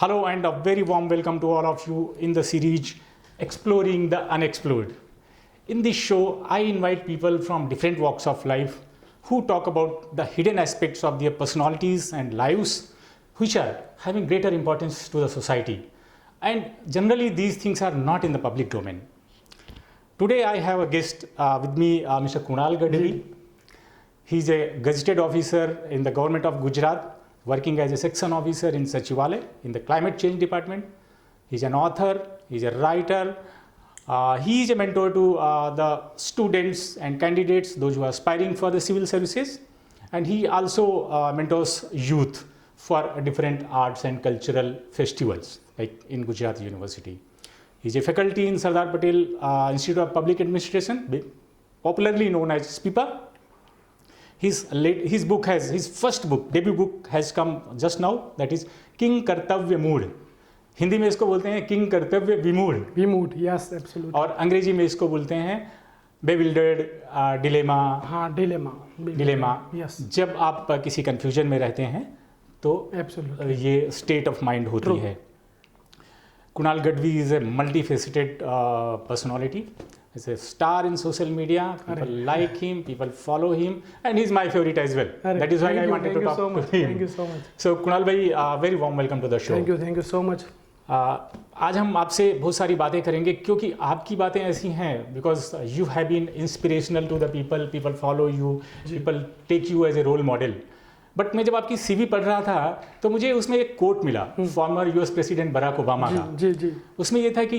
Hello and a very warm welcome to all of you in the series Exploring the Unexplored. In this show, I invite people from different walks of life who talk about the hidden aspects of their personalities and lives which are having greater importance to the society. And generally, these things are not in the public domain. Today, I have a guest with me, Mr. Kunal Gadvi. He's a gazetted officer in the government of Gujarat, working as a section officer in Sachivalaya in the climate change department. He's an author, he's a writer, he is a mentor to the students and candidates, those who are aspiring for the civil services, and he also mentors youth for different arts and cultural festivals like in Gujarat University. He's a faculty in Sardar Patel Institute of Public Administration, popularly known as SPIPA. His first book, debut book has come just now, that is king कर्तव्य मूढ़. हिंदी में इसको बोलते हैं king कर्तव्य विमूढ़. Yes absolutely. और अंग्रेजी में इसको बोलते हैं बेविल्डर्ड डिलेमा. हाँ, डिलेमा. यस. जब आप किसी कंफ्यूजन में रहते हैं तो एब्सोल्युटली ये स्टेट ऑफ माइंड होती है. Kunal Gadhvi is a multi faceted personality. He's a star in social media. People like him, people follow him, and he's my favorite as well. That is why I wanted to talk to him. Thank you so much. So Kunal bhai, very warm welcome to the show. Thank you so much. आज हम आपसे बहुत सारी बातें करेंगे क्योंकि आपकी बातें ऐसी हैं because you have been inspirational to the people. People follow you. People take you as a role model. But मैं जब आपकी सीवी पढ़ रहा था तो मुझे उसमें एक कोट मिला former US president Barack Obama का. जी. उसमें ये था कि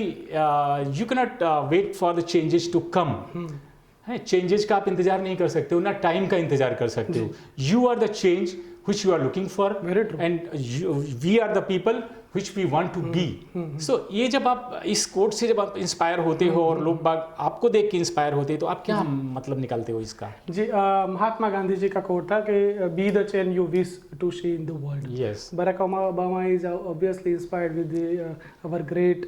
you can not wait for the changes to come. Changes का आप इंतजार नहीं कर सकते हो, ना टाइम का इंतजार कर सकते हो. You are the change which you are looking for, and we are the people which we want to be. So ये जब आप इस कोट से जब आप इंस्पायर होते हो और लोग बाग आपको देख के इंस्पायर होते हैं तो आप क्या मतलब निकालते हो इसका? जी, महात्मा गांधी जी का कोट था कि be the change you wish to see in the world. Yes. Barack Obama is obviously inspired with our great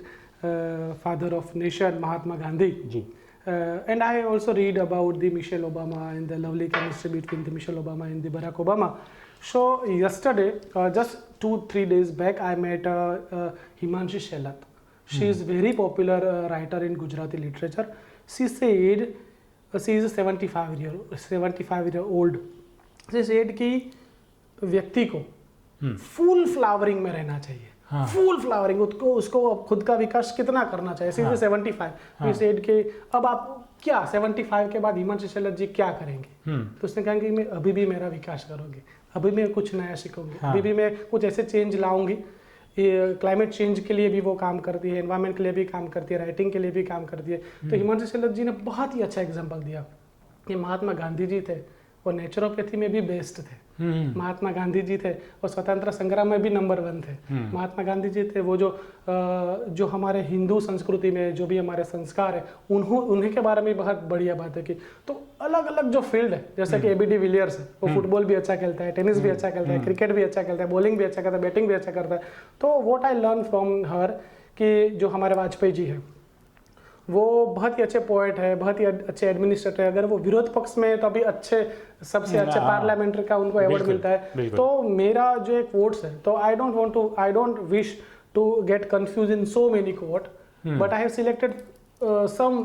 father of nation, Mahatma Gandhi. जी. And I also read about the Michelle Obama and the lovely chemistry between the Michelle Obama and the Barack Obama. So yesterday, just 2-3 days back, I met Himanshi Shelat. She is very popular writer in Gujarati literature. She said, she is a 75-year-old. She said कि व्यक्ति को full flowering में रहना चाहिए. Full flowering, उसको खुद का विकास कितना करना चाहिए. सी इज 75. वी सेड कि अब आप क्या 75 के बाद हिमांशु शेलत जी क्या करेंगे? तो उसने कहा कि मैं अभी भी मेरा विकास करूंगी, अभी मैं कुछ नया सीखूंगी, अभी भी मैं कुछ ऐसे चेंज लाऊंगी. क्लाइमेट चेंज के लिए भी वो काम करती है, एनवायरमेंट के लिए भी काम करती है, राइटिंग के लिए भी काम करती है. तो हिमांशु शेलत जी ने बहुत ही अच्छा एग्जाम्पल दिया कि महात्मा गांधी जी थे वो नेचुरोपैथी में भी बेस्ट थे. महात्मा गांधी जी थे और स्वतंत्र संग्राम में भी नंबर 1 थे. महात्मा गांधी जी थे वो जो हमारे हिंदू संस्कृति में जो भी हमारे संस्कार है उन्हीं के बारे में बहुत बढ़िया बात है कि तो अलग अलग जो फील्ड है, जैसे कि एबीडी विलियर्स है, वो फुटबॉल भी अच्छा खेलता है, टेनिस भी अच्छा खेलता है, क्रिकेट भी अच्छा खेलता है, बॉलिंग भी अच्छा करता है, बैटिंग भी अच्छा करता है. तो what I learn from her कि जो हमारे वाजपेयी जी है वो बहुत ही अच्छे पोएट है, बहुत ही अच्छे एडमिनिस्ट्रेटर है. अगर वो विरोध पक्ष में है तो अभी सबसे अच्छे पार्लियामेंट्री का उनको अवार्ड मिलता है. तो मेरा जो एक कोट्स है, तो I don't wish to get confuse in so many quote, but I have selected some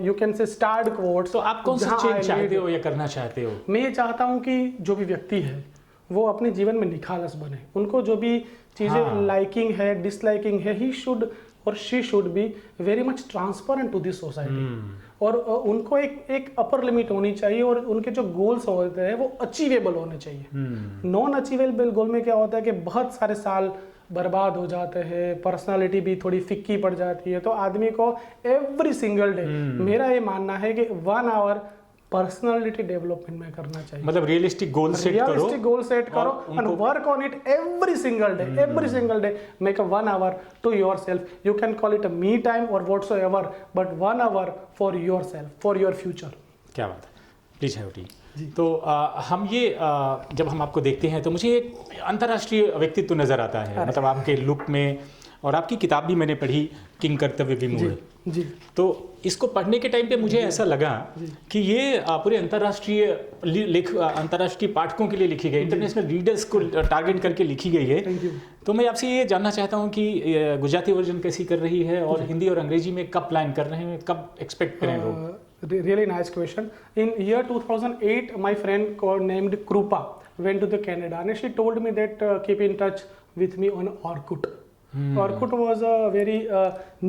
you can say starred quotes. तो आप कौन सा चेंज चाहते हो या करना चाहते हो? मैं ये चाहता हूँ कि जो भी व्यक्ति है वो अपने जीवन में निखालस बने. उनको जो भी चीज़ें लाइकिंग है, डिसलाइकिंग है, ही शुड और she should be very much transparent to this society. और उनको एक अपर लिमिट होनी चाहिए और उनके जो गोल्स होते हैं वो अचीवेबल होने चाहिए. नॉन अचीवेबल गोल में क्या होता है कि बहुत सारे साल बर्बाद हो जाते हैं, पर्सनालिटी भी थोड़ी फिक्की पड़ जाती है. तो आदमी को एवरी सिंगल डे मेरा ये मानना है कि 1 आवर पर्सनालिटी डेवलपमेंट में करना चाहिए. मतलब रियलिस्टिक गोल सेट करो and work on it every single day. Make a 1 hour to yourself. You can call it a me time और whatsoever, but 1 hour for yourself, for your future. क्या बात है, please have T. तो हम ये जब हम आपको देखते हैं तो मुझे एक अंतर्राष्ट्रीय व्यक्तित्व नज़र आता है. मतलब आपके लुक में और आपकी किताब भी मैंने पढ़ी, किंग कर्तव्य विमूढ़। जी। तो इसको पढ़ने के टाइम पे मुझे ऐसा लगा कि ये पूरे अंतर्राष्ट्रीय पाठकों के लिए लिखी गई, इंटरनेशनल रीडर्स को टारगेट करके लिखी गई है। Thank you. तो मैं आपसे ये जानना चाहता हूँ कि गुजराती वर्जन कैसी कर रही है और हिंदी और अंग्रेजी में कब प्लान कर रहे हैं, कब एक्सपेक्ट करें लोग? Really nice question. In year 2008, my friend named Krupa went to the Canada and she told me that keep in touch with me on Orkut. Orkut was a very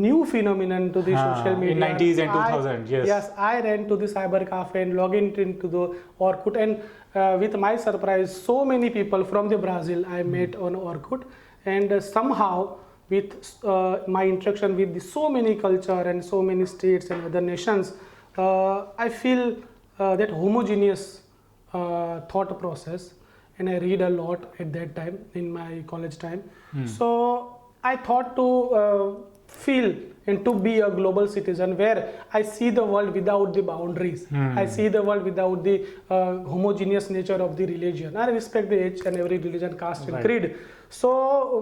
new phenomenon to the social media. In 90s and 2000s, yes. Yes, I ran to the cyber cafe and logged into the Orkut, and with my surprise, so many people from the Brazil I met on Orkut, and somehow with my interaction with so many culture and so many states and other nations, I feel that homogeneous thought process, and I read a lot at that time in my college time. So I thought to feel and to be a global citizen where I see the world without the boundaries. I see the world without the homogeneous nature of the religion. I respect the each and every religion, caste and creed. So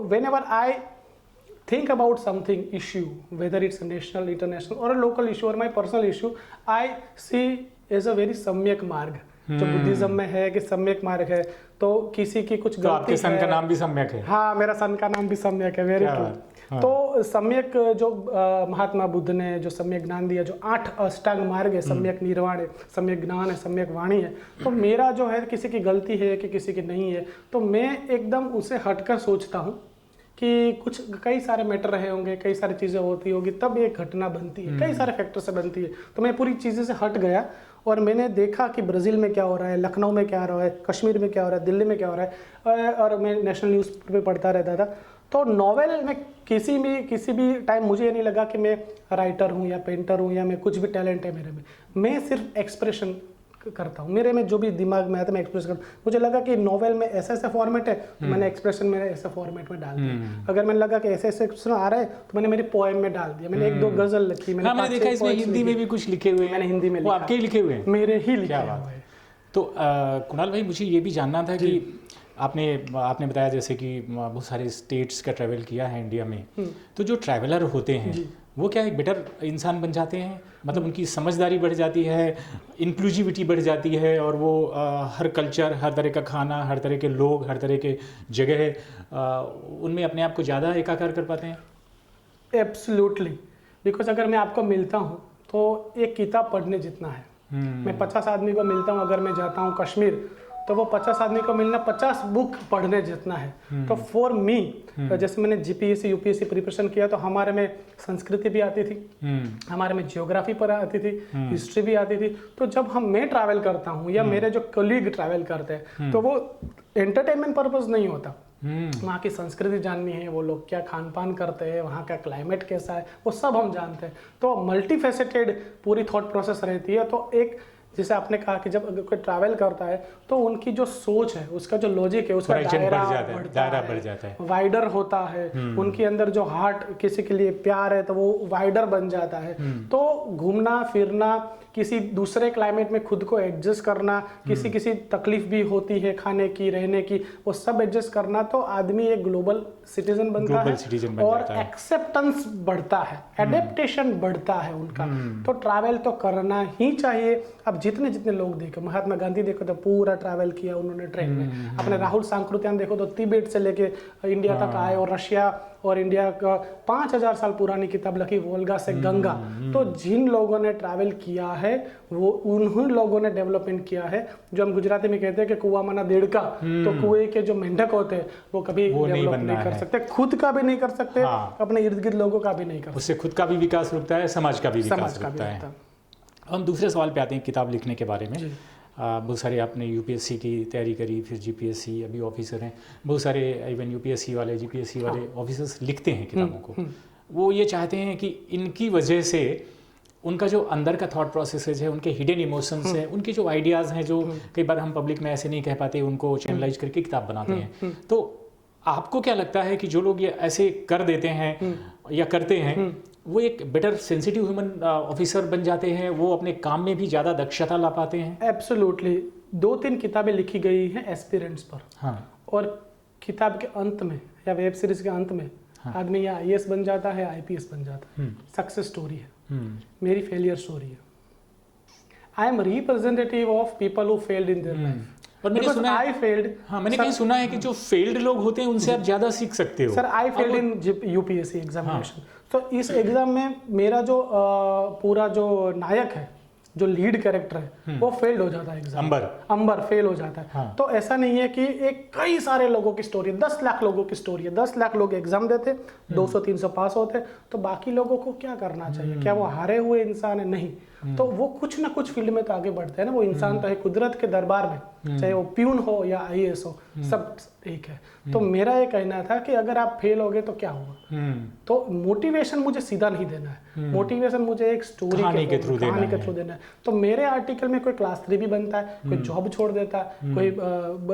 whenever I think about something issue, whether it's a national, international or a local issue or my personal issue, I see as a very सम्यक मार्ग। जो Buddhism में है कि सम्यक मार्ग है, तो किसी की कुछ तो गलती आपके सन का नाम भी सम्यक है? हाँ, मेरा सन का नाम भी सम्यक है। Very true. तो सम्यक जो महात्मा बुद्ध ने जो सम्यक ज्ञान दिया, जो 8 अष्टांग मार्ग है, सम्यक निर्वाण है, सम्यक ज्ञान है, सम्यक वाणी है, तो मेरा जो है किसी की गलती है कि किसी की नहीं है, तो मैं एकदम उसे हटकर सोचता हूँ कि कई सारे मैटर रहे होंगे, कई सारी चीज़ें होती होगी, तब एक घटना बनती है, कई सारे फैक्टर से बनती है। तो मैं पूरी चीज़ें से हट गया और मैंने देखा कि ब्राज़ील में क्या हो रहा है, लखनऊ में क्या हो रहा है, कश्मीर में क्या हो रहा है, दिल्ली में क्या हो रहा है, और मैं नेशनल न्यूज़ पे पढ़ता रहता था। तो नॉवेल में किसी भी टाइम मुझे ये नहीं लगा कि मैं राइटर हूँ या पेंटर हूँ या मैं कुछ भी टैलेंट है मेरे में। मैं सिर्फ एक्सप्रेशन करता हूँ, मेरे में जो भी दिमाग में आता है मैं एक्सप्रेस करता हूँ। मुझे लगा कि नॉवेल में ऐसा फॉर्मेट है, तो मैंने एक्सप्रेशन मेरे ऐसे फॉर्मेट में डाल दिया। अगर मैंने लगा कि ऐसे एक्सप्रेशन आ रहा है, तो मैंने मेरी पोएम में डाल दिया। मैंने 1-2 गजल लिखी, मैंने देखा इसमें हिंदी में भी कुछ लिखे हुए हैं। मैंने हिंदी में वो आपके ही लिखे हुए हैं? मेरे ही लिखे हुए हैं। तो कुणाल भाई, मुझे ये भी जानना था कि आपने बताया जैसे कि बहुत सारे स्टेट्स का ट्रैवल किया है इंडिया में, तो जो ट्रैवलर होते हैं वो क्या एक बेटर इंसान बन जाते हैं? मतलब उनकी समझदारी बढ़ जाती है, इंक्लूसिविटी बढ़ जाती है, और वो हर कल्चर, हर तरह का खाना, हर तरह के लोग, हर तरह के जगह, उनमें अपने आप को ज़्यादा एकाकार कर पाते हैं? एब्सोल्युटली। बिकॉज अगर मैं आपको मिलता हूँ तो एक किताब पढ़ने जितना है। मैं 50 आदमी को मिलता हूँ, अगर मैं जाता हूँ कश्मीर, तो वो 50 आदमी को मिलना 50 बुक पढ़ने जितना है। तो फॉर मी, जैसे मैंने जीपीएससी यूपीएससी प्रिपरेशन किया, तो हमारे में संस्कृति भी आती थी, हमारे में जियोग्राफी पर आती थी, हिस्ट्री भी आती थी। तो जब मैं ट्रैवल करता हूँ या मेरे जो कलीग ट्रैवल करते हैं, तो वो एंटरटेनमेंट पर्पज नहीं होता। वहाँ की संस्कृति जाननी है, वो लोग क्या खान पान करते हैं, वहाँ का क्लाइमेट कैसा है, वो सब हम जानते हैं। तो मल्टीफेसेटेड पूरी थॉट प्रोसेस रहती है। तो एक जैसे आपने कहा कि जब अगर कोई ट्रैवल करता है तो उनकी जो सोच है, उसका जो लॉजिक है, उसका दायरा बढ़ जाता है, वाइडर होता है। उनके अंदर जो हार्ट किसी के लिए प्यार है तो वो वाइडर बन जाता है। तो घूमना फिरना, किसी दूसरे क्लाइमेट में खुद को एडजस्ट करना, किसी तकलीफ भी होती है खाने की, रहने की, वो सब एडजस्ट करना, तो आदमी एक ग्लोबल सिटीजन बनता है और एक्सेप्टेंस बढ़ता है, एडेप्टेशन बढ़ता है उनका। तो ट्रैवल तो करना ही चाहिए। अब जितने लोग देखो, महात्मा गांधी देखो तो पूरा ट्रैवल किया उन्होंने ट्रेन में। अपने राहुल सांकृत्यान देखो तो तिब्बत से लेके इंडिया तक आए और रशिया और इंडिया का 5000 साल पुरानी किताब लिखी, वोल्गा से गंगा। तो जिन लोगों ने ट्रैवल किया है वो उन्हीं लोगों ने डेवलपमेंट किया है। जो हम गुजराती में कहते हैं कि कुआ मना देड़का, तो कुएं के जो मेंढक होते हैं वो कभी डेवलप नहीं कर सकते, खुद का भी नहीं कर सकते, अपने इर्द गिर्द लोगों का भी नहीं कर सकते। उससे खुद का भी विकास रुकता है, समाज का भी विकास रुकता है। हम दूसरे सवाल पे आते हैं, किताब लिखने के बारे में। बहुत सारे आपने यूपीएससी की तैयारी करी, फिर जीपीएससी, अभी ऑफिसर हैं। बहुत सारे इवन यूपीएससी वाले, जीपीएससी वाले ऑफिसर्स लिखते हैं किताबों को। वो ये चाहते हैं कि इनकी वजह से उनका जो अंदर का थॉट प्रोसेसेस है, उनके हिडन इमोशंस हैं, उनके जो आइडियाज़ हैं, जो कई बार हम पब्लिक में ऐसे नहीं कह पाते, उनको चैनलाइज करके किताब बनाते हैं। तो आपको क्या लगता है कि जो लोग ये ऐसे कर देते हैं या करते हैं, वो एक बेटर सेंसिटिव ह्यूमन ऑफिसर बन जाते हैं, वो अपने काम में भी ज़्यादा दक्षता ला पाते हैं? एब्सोल्युटली। 2-3 किताबें लिखी गई हैं एस्पिरेंट्स पर। हाँ। और किताब के अंत में या वेब सीरीज के अंत में आदमी या IAS बन जाता है, IPS बन जाता है। सक्सेस स्टोरी है, मेरी फेलियर स्टोरी है। I am representative of people who failed in their life. और मैंने सुना आई फेल्ड, हाँ, मैंने कहीं सुना है कि जो फेल्ड लोग होते हैं उनसे आप ज्यादा सीख सकते हो। Sir I failed in UPSC examination. तो इस एग्जाम में मेरा जो पूरा जो नायक है, जो लीड कैरेक्टर है, वो फेल्ड हो जाता है एग्जाम। अंबर फेल हो जाता है। हाँ। तो ऐसा नहीं है कि एक कई सारे लोगों की स्टोरी है, 10 लाख लोगों की स्टोरी है। 10 लाख लोग एग्जाम देते, 200-300 पास होते, तो बाकी लोगों को क्या करना चाहिए? क्या वो हारे हुए इंसान है? नहीं। तो वो कुछ ना कुछ फील्ड में तो आगे बढ़ते हैं ना। वो इंसान तो है कुदरत के दरबार में, चाहे वो प्यून हो या IAS हो, सब एक है। तो मेरा ये कहना था कि अगर आप फेल हो गए तो क्या होगा? तो मोटिवेशन मुझे सीधा नहीं देना है, मोटिवेशन मुझे एक स्टोरी के थ्रू देना है। तो मेरे आर्टिकल में कोई क्लास 3 भी बनता है, कोई जॉब छोड़ देता है, कोई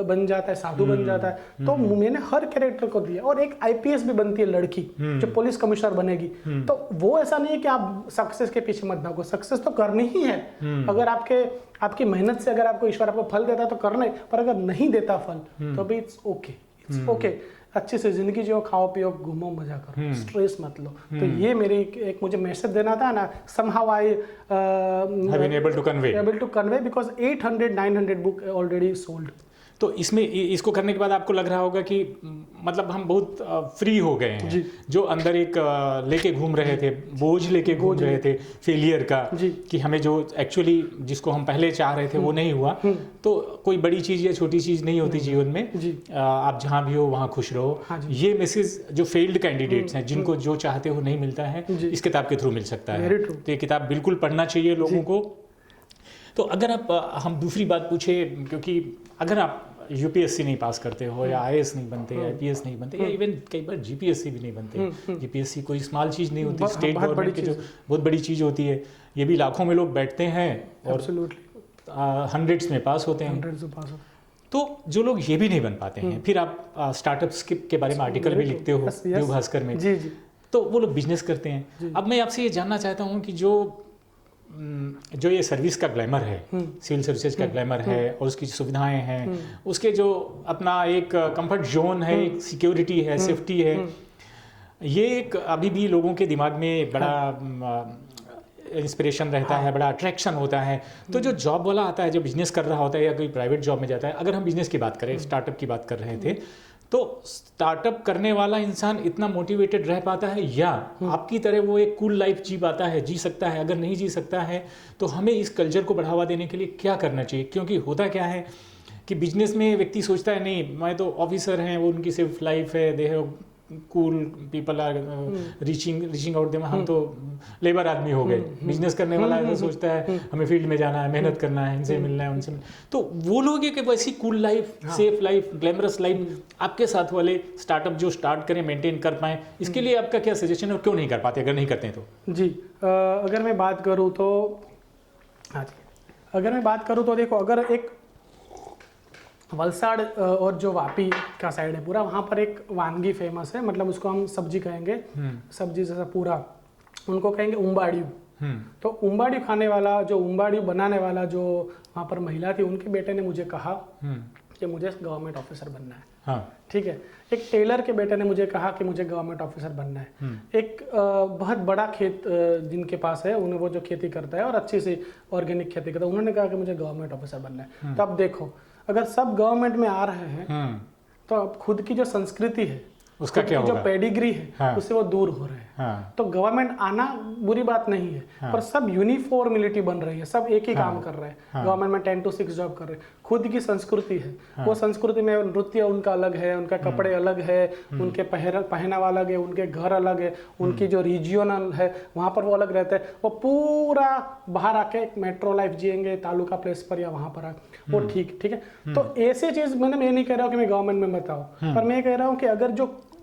बन जाता है, साधु बन जाता है। तो मैंने हर कैरेक्टर को दिया। और एक IPS भी बनती है लड़की जो पुलिस कमिश्नर बनेगी। तो वो ऐसा नहीं है कि आप सक्सेस के पीछे मत भागो, सक्सेस तो करनी ही है। अगर आपकी मेहनत से अगर आपको ईश्वर आपको फल देता है तो करना है, पर अगर नहीं देता फल तो भी इट्स ओके। अच्छे से जिंदगी जियो, खाओ पियो, घूमो, मजा करो, स्ट्रेस मत लो। तो ये मेरी एक मुझे मैसेज देना था ना। somehow I have been able to convey because 800-900 book already sold। तो इसमें इसको करने के बाद आपको लग रहा होगा कि मतलब हम बहुत फ्री हो गए हैं। जो अंदर एक लेके घूम रहे थे, बोझ लेके घूम रहे थे फेलियर का, कि हमें जो एक्चुअली जिसको हम पहले चाह रहे थे वो नहीं हुआ। तो कोई बड़ी चीज़ या छोटी चीज़ नहीं होती जीवन में, आप जहाँ भी हो वहाँ खुश रहो। ये मैसेज जो फेल्ड कैंडिडेट्स हैं, जिनको जो चाहते हो नहीं मिलता है, इस किताब के थ्रू मिल सकता है। तो ये किताब बिल्कुल पढ़ना चाहिए लोगों को। तो अगर हम दूसरी बात पूछे, क्योंकि अगर आप UPSC नहीं पास करते हो या IAS नहीं बनते, IPS नहीं बनते, या इवन कई बार GPSC भी नहीं बनते। GPSC कोई स्मॉल चीज़ नहीं होती, स्टेट गवर्नमेंट की जो बहुत बड़ी चीज़ होती है। ये भी लाखों में लोग बैठते हैं और हंड्रेड्स में पास होते हैं। तो जो लोग ये भी नहीं बन पाते हैं, फिर आप स्टार्टअप्स के बारे में आर्टिकल भी लिखते हो देव भास्कर में, तो वो लोग बिजनेस करते हैं। अब मैं आपसे ये जानना चाहता हूँ कि जो ये सर्विस का ग्लैमर है, सिविल सर्विसेज का ग्लैमर है और उसकी सुविधाएं हैं, उसके जो अपना एक कंफर्ट जोन है, एक सिक्योरिटी है, सेफ्टी है, ये एक अभी भी लोगों के दिमाग में बड़ा इंस्पिरेशन रहता है, बड़ा अट्रैक्शन होता है। तो जो जॉब वाला आता है, जो बिजनेस कर रहा होता है या कोई प्राइवेट जॉब में जाता है, अगर हम बिजनेस की बात करें, स्टार्टअप की बात कर रहे थे, तो स्टार्टअप करने वाला इंसान इतना मोटिवेटेड रह पाता है या आपकी तरह वो एक कूल लाइफ जी पाता है, जी सकता है? अगर नहीं जी सकता है तो हमें इस कल्चर को बढ़ावा देने के लिए क्या करना चाहिए? क्योंकि होता क्या है कि बिजनेस में व्यक्ति सोचता है नहीं, मैं तो ऑफिसर हैं, वो उनकी सिर्फ लाइफ है, they have cool people are reaching out them, हम तो लेबर आदमी हो गए। बिजनेस करने वाला ऐसा सोचता है हमें फील्ड में जाना है, मेहनत करना है, इनसे मिलना है, उनसे तो वो लोग एक वैसी cool life, safe life, glamorous life आपके साथ वाले स्टार्टअप जो स्टार्ट करें, मेंटेन कर पाएं, इसके लिए आपका क्या सजेशन है और क्यों नहीं कर पाते, अगर नहीं करते हैं तो? जी, अगर मैं बात करूँ तो देखो, अगर एक वलसाड़ और जो वापी का साइड है पूरा, वहाँ पर एक वानगी फेमस है, मतलब उसको हम सब्जी कहेंगे, सब्जी जैसा पूरा, उनको कहेंगे उम्बाड़ियू। तो उम्बाड़ियू खाने वाला, जो उम्बाड़ियू बनाने वाला जो वहाँ पर महिला थी, उनके बेटे ने मुझे कहा कि मुझे गवर्नमेंट ऑफिसर बनना है। हाँ। ठीक है। एक टेलर के बेटे ने मुझे कहा कि मुझे गवर्नमेंट ऑफिसर बनना है। एक बहुत बड़ा खेत जिनके पास है, उन्हें वो जो खेती करता है और अच्छी सी ऑर्गेनिक खेती करता है, उन्होंने कहा कि मुझे गवर्नमेंट ऑफिसर बनना है। तो अब देखो, अगर सब गवर्नमेंट में आ रहे हैं तो अब खुद की जो संस्कृति है, उसका क्या होगा? जो पेडिग्री है, उससे वो दूर हो रहे हैं। तो गवर्नमेंट आना बुरी बात नहीं है, पर सब यूनिफॉर्मिलिटी बन रही है, सब एक ही काम कर रहे हैं। गवर्नमेंट में 10 to 6 जॉब कर रहे हैं। खुद की संस्कृति है, वो संस्कृति में नृत्य उनका अलग है, उनका कपड़े अलग है, उनके पहनावा अलग है, उनके घर अलग है, उनकी जो रीजियनल है वहाँ पर वो अलग रहते हैं। वो पूरा बाहर आके मेट्रो लाइफ जिएंगे तालुका प्लेस पर या वहाँ पर वो ठीक है। तो ऐसी चीज मैं नहीं कह रहा हूँ कि मैं गवर्नमेंट में बताऊँ, पर मैं कह रहा हूँ कि अगर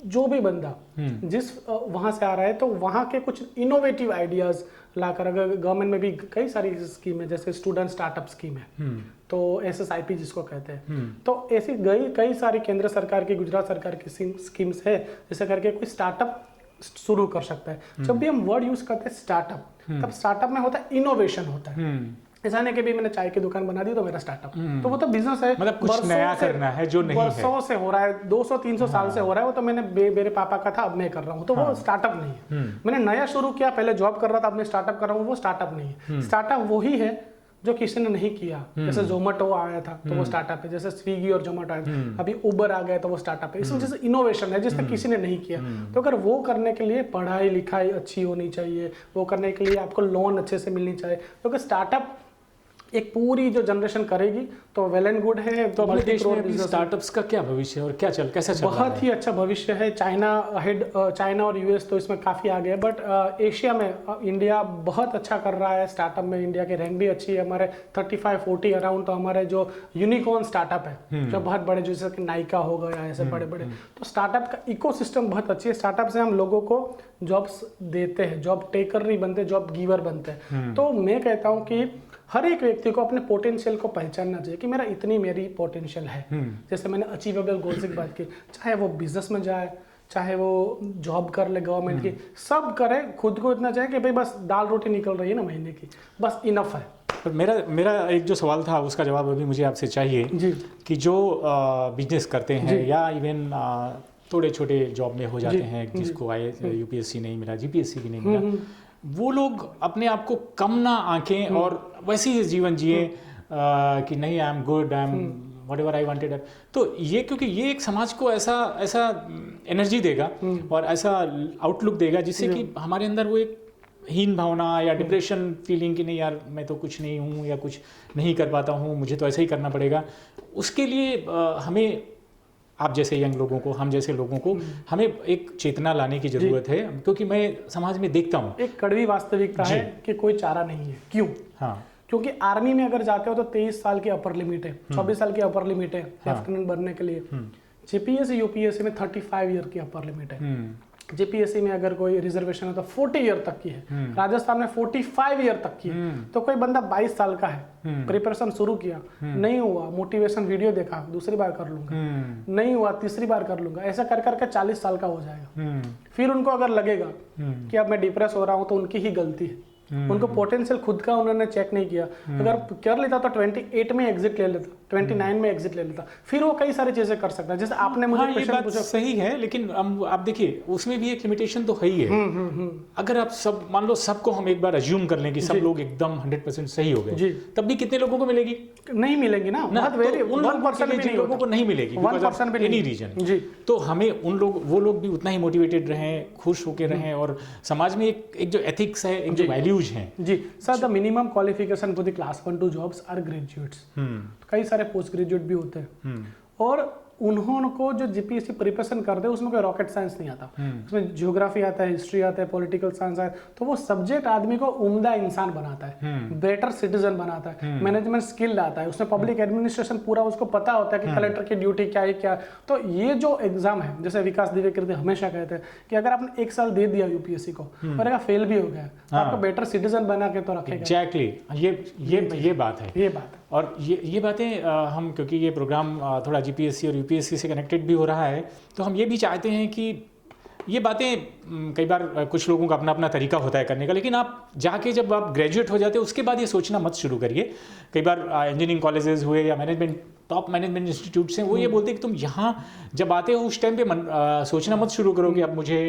जो भी बंदा जिस वहाँ से आ रहा है, तो वहाँ के कुछ इनोवेटिव आइडियाज लाकर, अगर गवर्नमेंट में भी कई सारी स्कीम है, जैसे स्टूडेंट स्टार्टअप स्कीम है, तो SSIP जिसको कहते हैं, तो ऐसी कई सारी केंद्र सरकार की, गुजरात सरकार की स्कीम्स है, जैसे करके कोई स्टार्टअप शुरू कर सकता है। जब भी हम वर्ड यूज करते हैं स्टार्टअप, तब स्टार्टअप में होता है इनोवेशन होता है। ऐसा नहीं कि भी मैंने चाय की दुकान बना दी तो मेरा स्टार्टअप, तो वो तो बिजनेस है, मतलब कुछ नया करना है जो नहीं है, वर्षों से हो रहा है, 200-300 साल से हो रहा है, वो तो मैंने मेरे पापा का था, अब मैं कर रहा हूँ, तो वो स्टार्टअप नहीं है। मैंने नया शुरू किया, पहले जॉब कर रहा था, अब मैं स्टार्टअप कर रहा हूँ, वो स्टार्टअप नहीं है। स्टार्टअप वही है जो किसी ने नहीं किया, जैसे जोमेटो आया था तो वो स्टार्टअप है, जैसे स्विगी और जोमेटो आया था, अभी उबर आ गया तो वो स्टार्टअप है। इसमें जैसे इनोवेशन है जिसने किसी ने नहीं किया, तो अगर वो करने के लिए पढ़ाई लिखाई अच्छी होनी चाहिए, वो करने के लिए आपको लोन अच्छे से मिलनी चाहिए, क्योंकि स्टार्टअप एक पूरी जो जनरेशन करेगी तो वेल एंड गुड है। तो अपने देश में अभी स्टार्टअप्स का क्या भविष्य है और कैसा चल रहा है? बहुत ही अच्छा भविष्य है। चाइना और यूएस तो इसमें काफ़ी आगे है, बट एशिया में इंडिया बहुत अच्छा कर रहा है स्टार्टअप में। इंडिया की रैंक भी अच्छी है, हमारे 35-40 अराउंड, तो हमारे जो यूनिकॉर्न स्टार्टअप है जो बहुत बड़े, जैसे कि नाइका हो गया, ऐसे बड़े बड़े, तो स्टार्टअप का इकोसिस्टम बहुत अच्छी है। स्टार्टअप से हम लोगों को जॉब्स देते हैं, जॉब टेकर नहीं बनते, जॉब गिवर बनते हैं। तो मैं कहता हूँ कि हर एक व्यक्ति को अपने पोटेंशियल को पहचानना चाहिए कि मेरा इतनी मेरी पोटेंशियल है। जैसे मैंने अचीवेबल गोल्स की बात की, चाहे वो बिजनेस में जाए, चाहे वो जॉब कर ले गवर्नमेंट की, सब करे, खुद को इतना चाहिए कि भाई बस दाल रोटी निकल रही है ना महीने की, बस इनफ है। पर मेरा एक जो सवाल था उसका जवाब अभी मुझे आपसे चाहिए जी। कि जो बिजनेस करते हैं या इवन थोड़े छोटे जॉब में हो जाते हैं, जिसको यूपीएससी नहीं मिला, जीपीएससी भी नहीं मिला, वो लोग अपने आप को कम ना आंकें और वैसे ही जीवन जिए कि नहीं, I am good, I am whatever I wanted. तो ये, क्योंकि ये एक समाज को ऐसा एनर्जी देगा और ऐसा आउटलुक देगा जिससे कि हमारे अंदर वो एक हीन भावना या डिप्रेशन फीलिंग कि नहीं यार मैं तो कुछ नहीं हूँ या कुछ नहीं कर पाता हूँ, मुझे तो ऐसा ही करना पड़ेगा। उसके लिए हमें, आप जैसे यंग लोगों को, हम जैसे लोगों को, हमें एक चेतना लाने की जरूरत है, क्योंकि मैं समाज में देखता हूँ एक कड़वी वास्तविकता है कि कोई चारा नहीं है। क्यों? हाँ, क्योंकि आर्मी में अगर जाते हो तो 23 साल की अपर लिमिट है, 24 साल की अपर लिमिट है लेफ्टिनेंट बनने के लिए। जीपीएससी यूपीएससी में 35 ईयर की अपर लिमिट है। जीपीएससी में अगर कोई रिजर्वेशन है तो 40 ईयर तक की है। राजस्थान में 45 ईयर तक की है। तो कोई बंदा 22 साल का है, प्रिपरेशन शुरू किया, नहीं हुआ, मोटिवेशन वीडियो देखा, दूसरी बार कर लूंगा, नहीं हुआ, तीसरी बार कर लूंगा, ऐसा कर करके 40 साल का हो जाएगा। फिर उनको अगर लगेगा कि अब मैं डिप्रेस हो रहा हूं तो उनकी ही गलती है। उनको पोटेंशियल खुद का उन्होंने चेक नहीं किया। अगर कर लेता तो 28 में एग्जिट ले लेता, 29 में एग्जिट ले लेता, फिर वो कई सारी चीजें कर सकता है। जैसे आपने मुझे क्वेश्चन पूछा, सही है, लेकिन आप देखिए उसमें भी एक लिमिटेशन तो है ही है। अगर आप सब मान लो, सबको हम एक बार अज्यूम कर लें कि सब लोग एकदम 100% सही हो गए, तब भी कितने लोगों को मिलेगी? नहीं मिलेगी ना, बहुत वेरी, उन लोगों को नहीं मिलेगी, 1% भी एनी रीजन। तो हमें वो लोग भी उतना ही मोटिवेटेड रहें, खुश होकर रहें, और समाज में एक जो एथिक्स है, एक जो वैल्यूज हैं। जी sir, the minimum qualification for the class 1 to jobs are graduates. कई सारे पोस्ट ग्रेजुएट भी होते हैं, और उन्होंने को जो जीपीएससी प्रिपरेशन करते हैं उसमें कोई रॉकेट साइंस नहीं आता, उसमें ज्योग्राफी आता है, हिस्ट्री आता है, पॉलिटिकल साइंस आता है। तो वो सब्जेक्ट आदमी को उम्दा इंसान बनाता है, बेटर सिटीजन बनाता है, मैनेजमेंट स्किल आता है, उसमें पब्लिक एडमिनिस्ट्रेशन पूरा उसको पता होता है कि कलेक्टर की ड्यूटी क्या है क्या। तो ये जो एग्जाम है, जैसे विकास दिवेकर हमेशा कहते हैं कि अगर आपने 1 साल दे दिया यूपीएससी को और अगर फेल भी हो गया तो आपको बेटर सिटीजन बना के तो रखेगा। एग्जैक्टली, ये बात है, ये बात। और ये बातें हम, क्योंकि ये प्रोग्राम थोड़ा जीपीएससी और यूपीएससी से कनेक्टेड भी हो रहा है, तो हम ये भी चाहते हैं कि ये बातें, कई बार कुछ लोगों का अपना अपना तरीका होता है करने का, लेकिन आप जाके जब आप ग्रेजुएट हो जाते हो उसके बाद ये सोचना मत शुरू करिए। कई बार इंजीनियरिंग कॉलेजेस हुए या टॉप मैनेजमेंट इंस्टीट्यूट्स हैं, वो ये बोलते हैं कि तुम यहाँ जब आते हो उस टाइम पे सोचना मत शुरू करो कि अब मुझे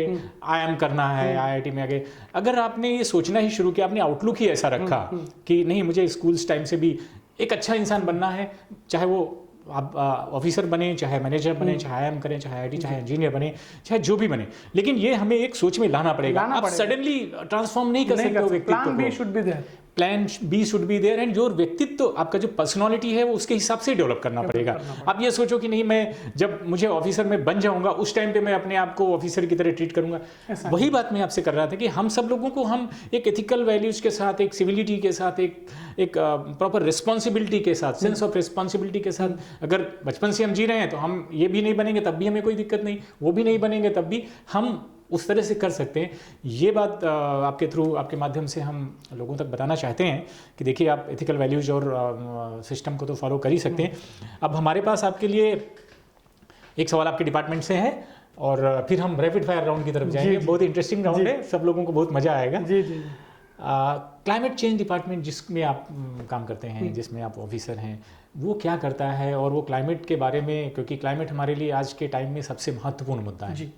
IIM करना है, IIT में आगे। अगर आपने ये सोचना ही शुरू किया, आपने आउटलुक ही ऐसा रखा कि नहीं, मुझे स्कूल्स टाइम से भी एक अच्छा इंसान बनना है, चाहे वो आप ऑफिसर बने, चाहे मैनेजर बने, चाहे IIM करें, चाहे IT, चाहे इंजीनियर बने, चाहे जो भी बने, लेकिन ये हमें एक सोच में लाना पड़ेगा। आप सडनली ट्रांसफॉर्म नहीं कर सकते हो व्यक्तित्व को। Plan B should be there, and जो व्यक्तित्व आपका जो पर्सनालिटी है वो उसके हिसाब से डेवलप करना पड़ेगा। आप ये सोचो कि नहीं, मैं जब मुझे ऑफिसर में बन जाऊंगा उस टाइम पे मैं अपने आप को ऑफिसर की तरह ट्रीट करूंगा। वही बात मैं आपसे कर रहा था कि हम सब लोगों को हम एक एथिकल वैल्यूज के साथ, एक सिविलिटी के साथ, एक प्रॉपर रिस्पॉन्सिबिलिटी के साथ, सेंस ऑफ रिस्पॉन्सिबिलिटी के साथ अगर बचपन से हम जी रहे हैं तो हम ये भी नहीं बनेंगे तब भी हमें कोई दिक्कत नहीं, वो भी नहीं बनेंगे तब भी हम उस तरह से कर सकते हैं। ये बात आपके थ्रू, आपके माध्यम से हम लोगों तक बताना चाहते हैं कि देखिए, आप एथिकल वैल्यूज और सिस्टम को तो फॉलो कर ही सकते हैं। अब हमारे पास आपके लिए एक सवाल आपके डिपार्टमेंट से है और फिर हम रैपिड फायर राउंड की तरफ जाएंगे। बहुत इंटरेस्टिंग राउंड है, सब लोगों को बहुत मजा आएगा। जी जी। क्लाइमेट चेंज डिपार्टमेंट जिसमें आप काम करते हैं, जिसमें आप ऑफिसर हैं, वो क्या करता है और वो क्लाइमेट के बारे में, क्योंकि क्लाइमेट हमारे लिए आज के टाइम में सबसे महत्वपूर्ण मुद्दा है, जी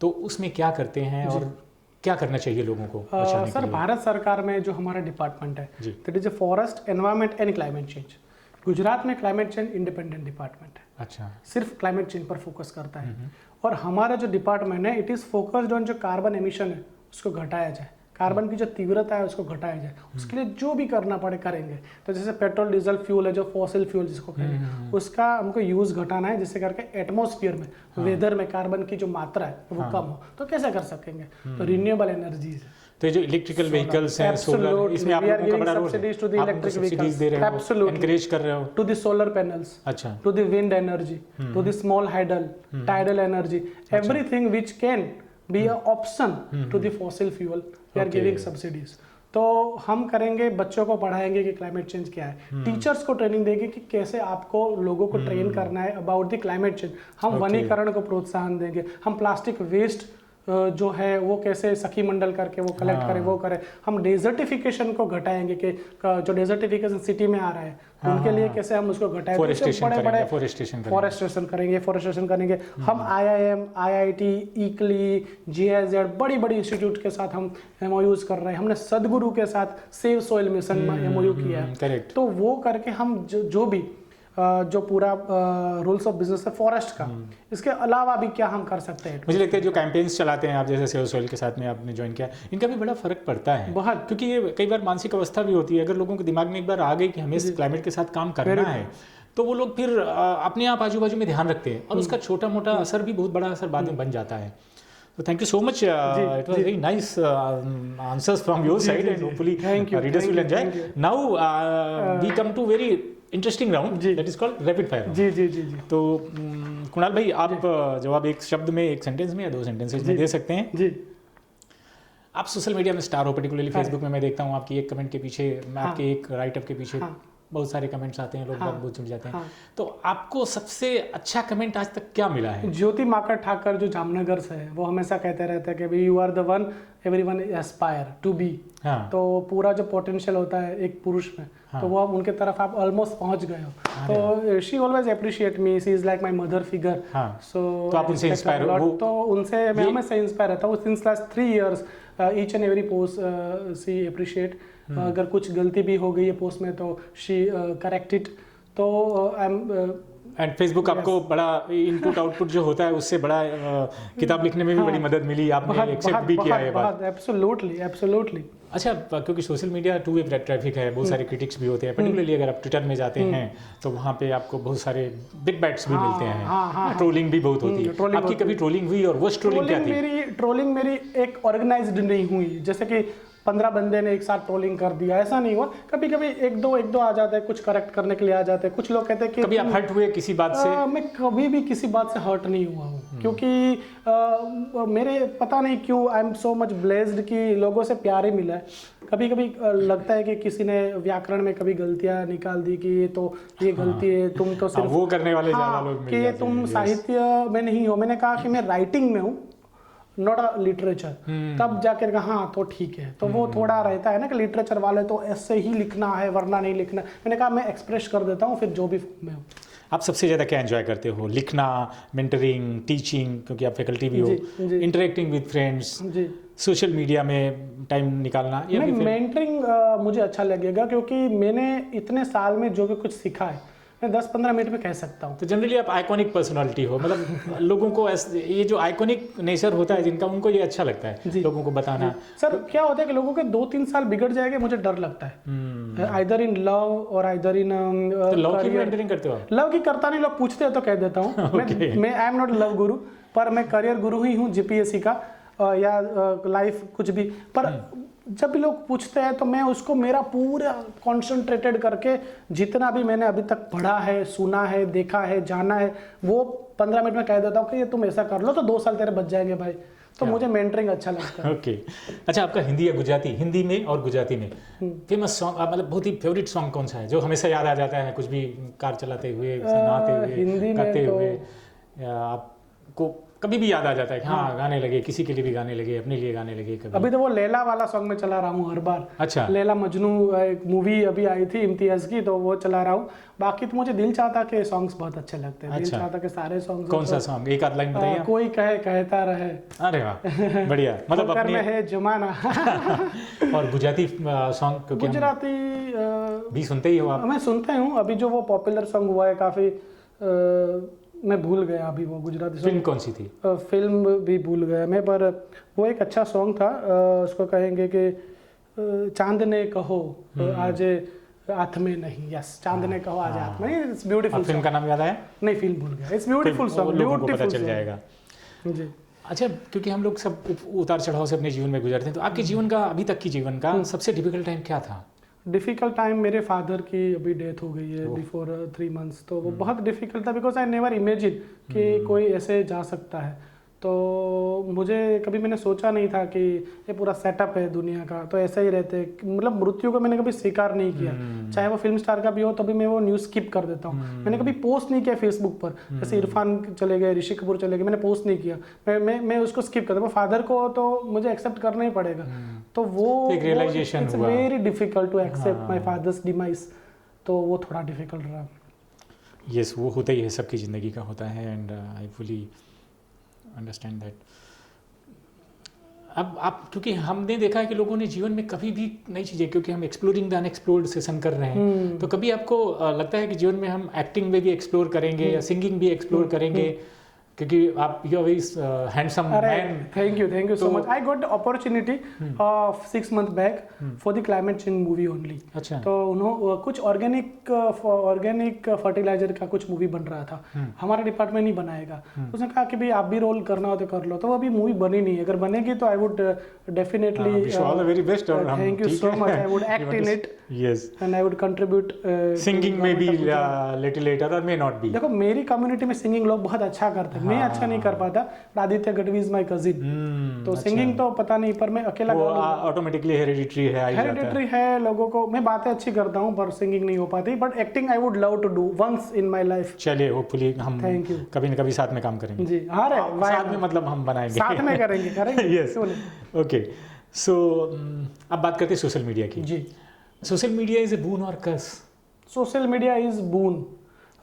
तो उसमें क्या करते हैं और क्या करना चाहिए लोगों को बचाने के सर, लिए? भारत सरकार में जो हमारा डिपार्टमेंट है जी। That is a forest environment and climate change. Gujarat में क्लाइमेट चेंज इंडिपेंडेंट डिपार्टमेंट है, अच्छा, सिर्फ क्लाइमेट चेंज पर फोकस करता है। और हमारा जो डिपार्टमेंट है इट इज़ फोकस्ड ऑन जो कार्बन एमिशन है उसको घटाया जाए, कार्बन की जो तीव्रता है उसको घटाया जाए, उसके लिए जो भी करना पड़े करेंगे। तो जैसे पेट्रोल डीजल फ्यूल है, जो फॉसिल फ्यूल जिसको कहेंगे, उसका हमको यूज़ घटाना है जिससे करके एटमॉस्फेयर में वेदर में कार्बन की जो मात्रा है वो कम हो। तो कैसे कर सकेंगे? तो रिन्यूएबल एनर्जीज है, तो ये जो इलेक्ट्रिकल व्हीकल्स हैं, सोलर, इसमें आप लोगों का बड़ा रोल है, टू द आप इलेक्ट्रिक सब्सिडीज दे रहे हो, एनकरेज कर रहे हो, टू द सोलर पैनल्स, अच्छा, to the wind energy, to the small tidal energy, everything which can be an option to the fossil fuel, we are giving subsidies. तो हम करेंगे, बच्चों को पढ़ाएंगे कि क्लाइमेट चेंज क्या है, टीचर्स को ट्रेनिंग देंगे कि कैसे आपको लोगों को ट्रेन करना है अबाउट द क्लाइमेट चेंज। हम वनीकरण को प्रोत्साहन देंगे, हम प्लास्टिक वेस्ट जो है वो कैसे सखी मंडल करके वो कलेक्ट करें, वो करें। हम डेजर्टिफिकेशन को घटाएंगे कि जो डेजर्टिफिकेशन सिटी में आ रहा है उनके लिए कैसे हम उसको घटाएं, फॉरेस्टेशन करेंगे। हम IIM, IIT, इकली, GIZ बड़ी बड़ी इंस्टीट्यूट के साथ हम MOUs कर रहे हैं। हमने सदगुरु के साथ सेव सोइल मिशन में MOU किया है। तो वो करके हम जो भी जो पूरा रूल्स ऑफ बिजनेस है फॉरेस्ट का, इसके अलावा भी क्या हम कर सकते हैं? मुझे लगता है जो कैंपेन्स चलाते हैं आप, जैसे सेव सोइल के साथ में आपने ज्वाइन किया, इनका भी बड़ा फर्क पड़ता है बहुत, क्योंकि ये कई बार मानसिक अवस्था भी होती है। अगर लोगों के दिमाग में एक बार आ गई कि हमें इस क्लाइमेट के साथ काम करना है, तो वो लोग फिर अपने आप आजू बाजू में ध्यान रखते हैं और उसका छोटा मोटा असर भी बहुत बड़ा असर बाद में बन जाता है। So thank you so much. It was very nice answers from your side, and hopefully readers will enjoy. Now we come to very interesting round that is called rapid fire round. जी। तो कुणाल भाई, आप जवाब एक शब्द में, एक sentence में या 2 सेंटेंसेज में दे सकते हैं जी। आप सोशल मीडिया में स्टार हो, पर्टिकुलरली फेसबुक में मैं देखता हूँ आपकी एक कमेंट के पीछे, आपके एक राइटअप के पीछे बहुत सारे कमेंट्स आते हैं, लोग बहुत जुड़ जाते हैं। तो आपको सबसे अच्छा कमेंट आज तक क्या मिला है? ज्योति माकर ठाकर जो जामनगर से है, वो हमेशा कहते रहते हैं कि भाई you are the one everyone aspire to be. तो पूरा जो पोटेंशियल होता है एक पुरुष में, तो वो उनके तरफ आप ऑलमोस्ट पहुंच गए हो। तो she always appreciate me, she is like my mother figure. So आप उनसे इंस्पायर हो? तो उनसे मैं हमेशा इंस्पायर रहता हूँ। Since last 3 years each and every post she appreciate. अगर कुछ गलती भी हो गई है पोस्ट में तो शी करेक्ट इट। तो आई एम एंड फेसबुक आपको बड़ा इनपुट आउटपुट जो होता है उससे बड़ा किताब लिखने में भी बड़ी मदद मिली, आपने एक्सेप्ट भी किया है बात। एब्सोल्युटली। अच्छा, क्योंकि सोशल मीडिया 2 वे ट्रैफिक है, बहुत सारे क्रिटिक्स भी होते हैं, पर्टिकुलरली अगर आप ट्विटर में जाते हैं तो वहाँ पे आपको बहुत सारे बिग बैट्स भी मिलते हैं, ट्रोलिंग भी बहुत होती है। आपकी कभी ट्रोलिंग हुई और वो ट्रोलिंग क्या थी? ट्रोलिंग मेरी एक ऑर्गेनाइज्ड नहीं हुई, जैसे कि 15 बंदे ने एक साथ ट्रोलिंग कर दिया, ऐसा नहीं हुआ। कभी कभी एक दो आ जाते हैं, कुछ करेक्ट करने के लिए आ जाते हैं। कुछ लोग कहते हैं कि कभी आप हर्ट हुए किसी बात से? मैं कभी भी किसी बात से हर्ट नहीं हुआ हूँ, क्योंकि मेरे पता नहीं क्यों I am so much blessed कि लोगों से प्यार ही मिला है। कभी कभी लगता है कि किसी ने व्याकरण में कभी गलतियाँ निकाल दी कि ये गलती है, तुम तो सिर्फ वो करने वाले ज़्यादा लोग कि ये तुम साहित्य में नहीं हो। मैंने कहा कि मैं राइटिंग में हूँ, नॉट अ लिटरेचर। तब जाकर कहा हाँ तो ठीक है। तो वो थोड़ा रहता है ना कि लिटरेचर वाले तो ऐसे ही लिखना है वरना नहीं लिखना। मैंने कहा मैं एक्सप्रेस कर देता हूँ फिर जो भी मैं हूँ। आप सबसे ज़्यादा क्या एंजॉय करते हो? लिखना, मेंटरिंग, टीचिंग, क्योंकि आप फैकल्टी भी हो, interacting with friends, social media में टाइम निकालना? मेंटरिंग मुझे अच्छा लगेगा क्योंकि मैंने इतने साल में जो भी कुछ सीखा है मैं 10-15 मिनट में कह सकता हूँ। तो जनरली आप आइकॉनिक पर्सनालिटी हो, मतलब लोगों को ये जो आइकॉनिक नेचर होता है जिनका, उनको ये अच्छा लगता है लोगों को बताना। सर क्या होता है कि लोगों के 2-3 साल बिगड़ जाएंगे, मुझे डर लगता है। आइदर इन लव और आइदर इन लव की मेंटरिंग करते हो? लव की करता नहीं, लोग पूछते हैं तो कह देता हूँ। मैं आई एम नॉट लव गुरु, पर मैं करियर गुरु ही हूँ, GPSC का या लाइफ कुछ भी। पर जब भी लोग पूछते हैं तो मैं उसको मेरा पूरा कॉन्सेंट्रेटेड करके जितना भी मैंने अभी तक पढ़ा है, सुना है, देखा है, जाना है, वो 15 मिनट में कह देता हूँ कि ये तुम ऐसा कर लो तो 2 साल तेरे बच जाएंगे भाई। तो मुझे मेंटरिंग अच्छा लगता है। ओके। अच्छा, आपका हिंदी या गुजराती, हिंदी में और गुजराती में फेमस सॉन्ग, मतलब बहुत ही फेवरेट सॉन्ग कौन सा है जो हमेशा याद आ जाता है, कुछ भी कार चलाते हुए, नहाते हुए, हिंदी करते में हुए, आपको कभी भी याद आ जाता है कि हाँ गाने लगे, किसी के लिए भी गाने लगे, अपने लिए गाने लगे कभी। अभी तो वो लैला वाला सॉन्ग मैं चला रहा हूँ हर बार। अच्छा। लैला मजनू एक मूवी अभी आई थी इम्तियाज की, तो वो चला रहा हूँ। बाकी तो मुझे दिल चाहता के सॉन्ग्स बहुत अच्छे लगते हैं। दिल चाहता के सारे सॉन्ग्स। कौन सा सॉन्ग, एक आध लाइन बताइए आप। कोई कहे कहता रहे। अरे वाह, बढ़िया। मतलब अपने में है जमाना। और गुजराती सॉन्ग, क्योंकि गुजराती भी सुनते ही हो आप? मैं सुनता हूँ। अभी जो वो पॉपुलर सॉन्ग हुआ है काफी, मैं भूल गया अभी वो गुजराती फिल्म कौन सी थी? फिल्म भी भूल गया मैं, पर वो एक अच्छा सॉन्ग था। उसको कहेंगे कि चांद ने कहो आज हाथ में नहीं। यस, चांद ने कहो आज हाथ में। It's beautiful. फिल्म का नाम याद है? नहीं, फिल्म भूल गया। इट्स ब्यूटीफुल सॉन्ग, ब्यूटीफुल पता चल जाएगा जी। अच्छा, क्योंकि हम लोग सब उतार चढ़ाव से अपने जीवन में गुजरते हैं, तो आपके जीवन का, अभी तक की जीवन का सबसे डिफिकल्ट टाइम क्या था? डिफ़िकल्ट टाइम, मेरे फादर की अभी डेथ हो गई है बिफोर 3 मंथ्स। तो वो बहुत डिफ़िकल्ट था, बिकॉज आई नेवर इमेजिन कि कोई ऐसे जा सकता है। तो मुझे कभी मैंने सोचा नहीं था कि ये पूरा सेटअप है दुनिया का, तो ऐसा ही रहते। मतलब मृत्यु को मैंने कभी स्वीकार नहीं किया। चाहे वो फिल्म स्टार का भी हो, तभी मैं वो न्यूज़ स्किप कर देता हूँ। मैंने कभी पोस्ट नहीं किया फेसबुक पर। जैसे इरफान चले गए, ऋषि कपूर चले गए, मैंने पोस्ट नहीं किया। मैं उसको स्किप करता हूँ। फादर को तो मुझे एक्सेप्ट करना ही पड़ेगा। तो वो एक रियलाइजेशन हुआ। Very difficult to accept my father's demise. तो वो थोड़ा डिफिकल्ट रहा। यस, वो होता ही है, सबकी ज़िंदगी का होता है। And I fully understand that. अब आप, क्योंकि हमने देखा है कि लोगों ने जीवन में कभी भी नई चीज़ें, क्योंकि हम एक्सप्लोरिंग द अनएक्सप्लोर्ड सेशन कर रहे हैं, तो कभी आपको लगता है कि जीवन में हम एक्टिंग में भी एक्सप्लोर करेंगे या सिंगिंग भी एक्सप्लोर करेंगे? क्योंकि आप, you are very handsome man. Thank you so much. I got the opportunity of 6 months back for the climate change movie only. अच्छा। तो उन्होंने कुछ ऑर्गेनिक फर्टिलाइजर का कुछ मूवी बन रहा था, हमारा डिपार्टमेंट नहीं बनाएगा। उसने कहा कि भाई आप भी रोल करना हो तो कर लो। तो वो अभी मूवी बनी नहीं है, अगर बनेगी तो I would definitely, very best. Thank you so much. I would act in it. Yes, and I would contribute. Singing में भी लिटिल लेटर और मे नॉट बी। देखो, मेरी कम्युनिटी में सिंगिंग लोग बहुत अच्छा करते हैं। मैं अच्छा नहीं कर पाता। Aditya Gadhvi is my cousin. तो सिंगिंग तो पता नहीं, पर मैं अकेला ऑटोमेटिकली हेरिडिटरी है लोगों को। मैं बातें अच्छी करता हूँ पर सिंगिंग नहीं हो पाती। But acting I would love to do once in my life. चलिए, होपफुली हम कभी न कभी साथ में काम करेंगे जी। हाँ, साथ में, मतलब हम बनाएंगे, साथ में करेंगे। Yes, okay. सो अब बात करते हैं सोशल मीडिया की जी। सोशल मीडिया इज ए बून और कर्स? सोशल मीडिया इज बून।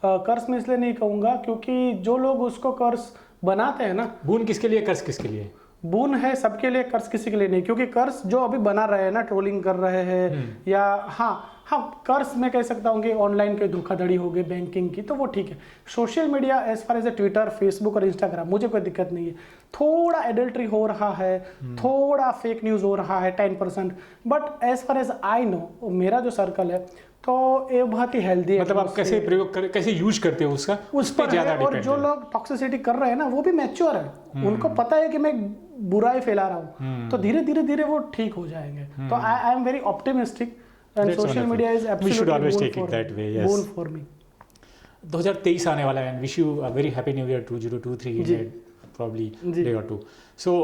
कर्स में इसलिए नहीं कहूँगा क्योंकि जो लोग उसको कर्स बनाते हैं ना। बून किसके लिए, कर्स किसके लिए? बून है सबके लिए, कर्स किसी के लिए नहीं। क्योंकि कर्स जो अभी बना रहे हैं ना, ट्रोलिंग कर रहे हैं या हाँ कर्स मैं कह सकता हूँ कि ऑनलाइन के धोखाधड़ी हो गई बैंकिंग की, तो वो ठीक है। Social media as far as a Twitter, Facebook और इंस्टाग्राम, मुझे कोई दिक्कत नहीं है। थोड़ा एडल्ट्री हो रहा है, थोड़ा फेक न्यूज़ हो रहा है 10%, but as far as I know, मेरा जो सर्कल है तो ये बहुत ही हेल्दी है। मतलब आप कैसे प्रयोग कर, कैसे यूज करते हो उसका, उस पर ज्यादा डिपेंड है। और जो लोग टॉक्सिसिटी कर रहे हैं ना, वो भी मैच्योर है। उनको पता है कि मैं बुराई फैला रहा हूँ, तो धीरे धीरे वो ठीक हो जाएंगे। तो I am very optimistic and social media is absolutely bone for me. 2023 आने वाला है, wish you a very happy new year 2023 probably day or two. So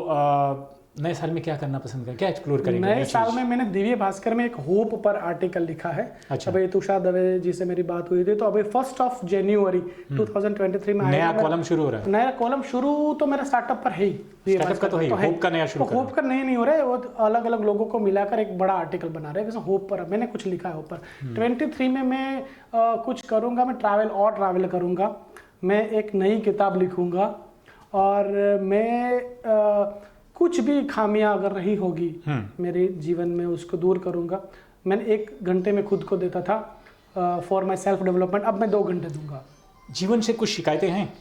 नए साल में क्या करना पसंद करें, क्या एक्सप्लोर करेंगे? नए साल में मैंने दिव्य भास्कर में एक होप पर आर्टिकल लिखा है। अच्छा। अभी तुषार दवे जी से मेरी बात हुई थी, तो अभी 1 जनवरी 2023 में नया कॉलम शुरू हो रहा है। नया कॉलम शुरू तो मेरा स्टार्टअप पर है ही। स्टार्टअप का तो है, होप का नया शुरू कर। होप का नहीं हो रहा है, वो अलग अलग लोगों को मिलाकर एक बड़ा आर्टिकल बना रहे हैं। जैसे होप पर मैंने कुछ लिखा है। होप पर 23 में मैं कुछ करूँगा। मैं ट्रैवल करूँगा। मैं एक नई किताब लिखूँगा और मैं कुछ भी खामियां अगर रही होगी मेरे जीवन में, उसको दूर करूंगा। मैंने 1 घंटे में खुद को देता था फॉर माई सेल्फ डेवलपमेंट, अब मैं 2 घंटे दूंगा। जीवन से कुछ शिकायतें हैं,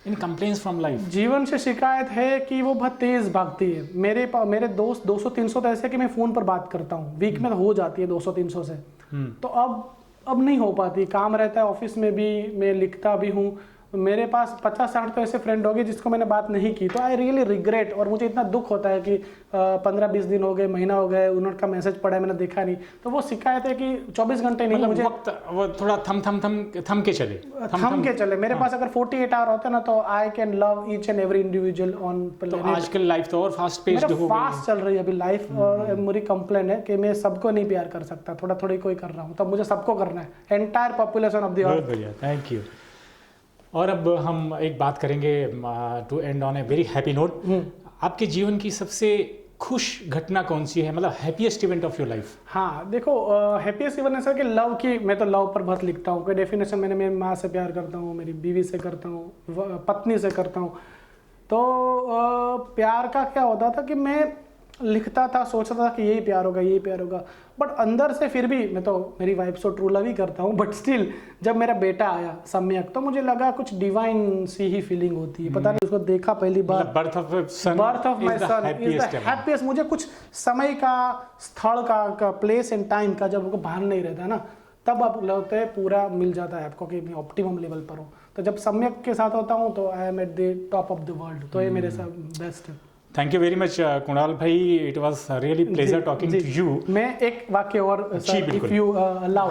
इन कंप्लेंट्स फ्रॉम लाइफ? जीवन से शिकायत है कि वो बहुत तेज भागती है। मेरे दोस्त 200-300 तो ऐसे कि मैं फ़ोन पर बात करता हूँ, वीक में हो जाती है 200-300 से। तो अब नहीं हो पाती। काम रहता है ऑफिस में भी, मैं लिखता भी हूँ। मेरे पास 50-60 तो ऐसे फ्रेंड हो गए जिसको मैंने बात नहीं की। तो आई रियली रिग्रेट, और मुझे इतना दुख होता है कि 15-20 दिन हो गए, महीना हो गए, उनका मैसेज पड़ा है, मैंने देखा नहीं। तो वो शिकायत है कि 24 घंटे नहीं, मुझे वक्त वो थोड़ा थम के चले। मेरे पास अगर 48 आवर होते ना, तो I can love each and every individual on planet. आजकल लाइफ तो और फास्ट पेस्ड हो गई है, फास्ट चल रही है अभी लाइफ। और मेरी कंप्लेन है कि मैं सबको नहीं प्यार कर सकता, थोड़ा कोई कर रहा हूँ। तब मुझे सबको करना है, entire population of the earth. बढ़िया, थैंक यू। और अब हम एक बात करेंगे to end on a very happy note. आपके जीवन की सबसे खुश घटना कौन सी है, मतलब happiest event of your life? हाँ देखो, हैप्पीएस्ट इवेंट ऐसा कि लव की, मैं तो लव पर बहुत लिखता हूँ। कोई डेफिनेशन, मैंने मेरी माँ से प्यार करता हूँ, मेरी बीवी से करता हूँ, पत्नी से करता हूँ। तो प्यार का क्या होता था कि मैं लिखता था, सोचता था कि यही प्यार होगा, यही प्यार होगा, बट अंदर से फिर भी मैं तो मेरी वाइफ से ट्रू लव ही करता हूँ, बट स्टिल जब मेरा बेटा आया सम्यक, तो मुझे लगा कुछ डिवाइन सी ही फीलिंग होती है। पता नहीं, उसको देखा पहली बार, birth of my son is the happiest. मुझे कुछ समय का, स्थल का प्लेस एंड टाइम का जब उनको भान नहीं रहता ना, तब आप लगता है पूरा मिल जाता है आपको कि मैं ऑप्टिमम लेवल पर हूँ। तो जब सम्यक के साथ होता हूँ तो I am at the top of the world. तो ये मेरे साथ बेस्ट है। Thank you very much Kunal भाई, it was really pleasure talking to you. मैं एक वाक्य और, इफ यू अलाउ,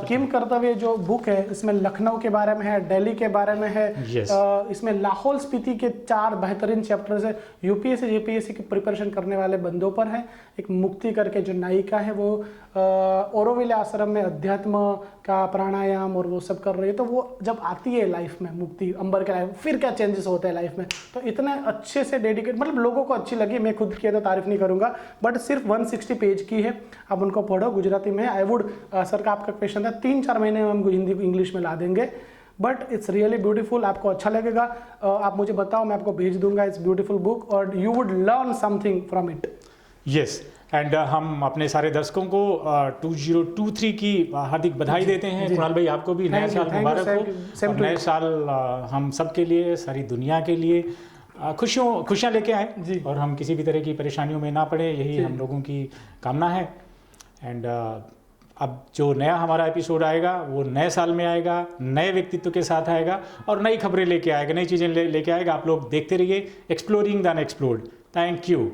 किम कर्तव्य जो बुक है, इसमें लखनऊ के बारे में है, दिल्ली के बारे में है। Yes. इसमें लाहौल स्पीति के 4 बेहतरीन चैप्टर्स है। यूपीएससी जीपीएससी की प्रिपरेशन करने वाले बंदों पर है। एक मुक्ति करके जो नायिका है, वो ओरोविले आश्रम में अध्यात्म का प्राणायाम और वो सब कर रही है। तो वो जब आती है लाइफ में मुक्ति, अंबर के लाइफ, फिर क्या चेंजेस होते हैं लाइफ में, तो इतने अच्छे से डेडिकेट, मतलब लोगों को अच्छी लगी। मैं खुद की तो तारीफ नहीं करूंगा, बट सिर्फ 160 पेज की है। आप उनको पढ़ो गुजराती में। आई वुड, सर का आपका क्वेश्चन था, 3-4 महीने में हम हिंदी को इंग्लिश में ला देंगे, बट इट्स रियली ब्यूटीफुल। आपको अच्छा लगेगा, आप मुझे बताओ, मैं आपको भेज दूंगा। इट्स ब्यूटीफुल बुक और you would learn something from it. Yes, and हम अपने सारे दर्शकों को 2023 की हार्दिक बधाई देते हैं। कुणाल भाई, आपको भी नया साल मुबारक हो। नए साल हम सब के लिए, सारी दुनिया के लिए खुशियाँ लेके आए और हम किसी भी तरह की परेशानियों में ना पड़े, यही हम लोगों की कामना है। एंड अब जो नया हमारा एपिसोड आएगा वो नए साल में आएगा, नए व्यक्तित्व के साथ आएगा और नई खबरें लेके आएगा, नई चीज़ें लेके आएगा। आप लोग देखते रहिए exploring the unexplored. Thank you.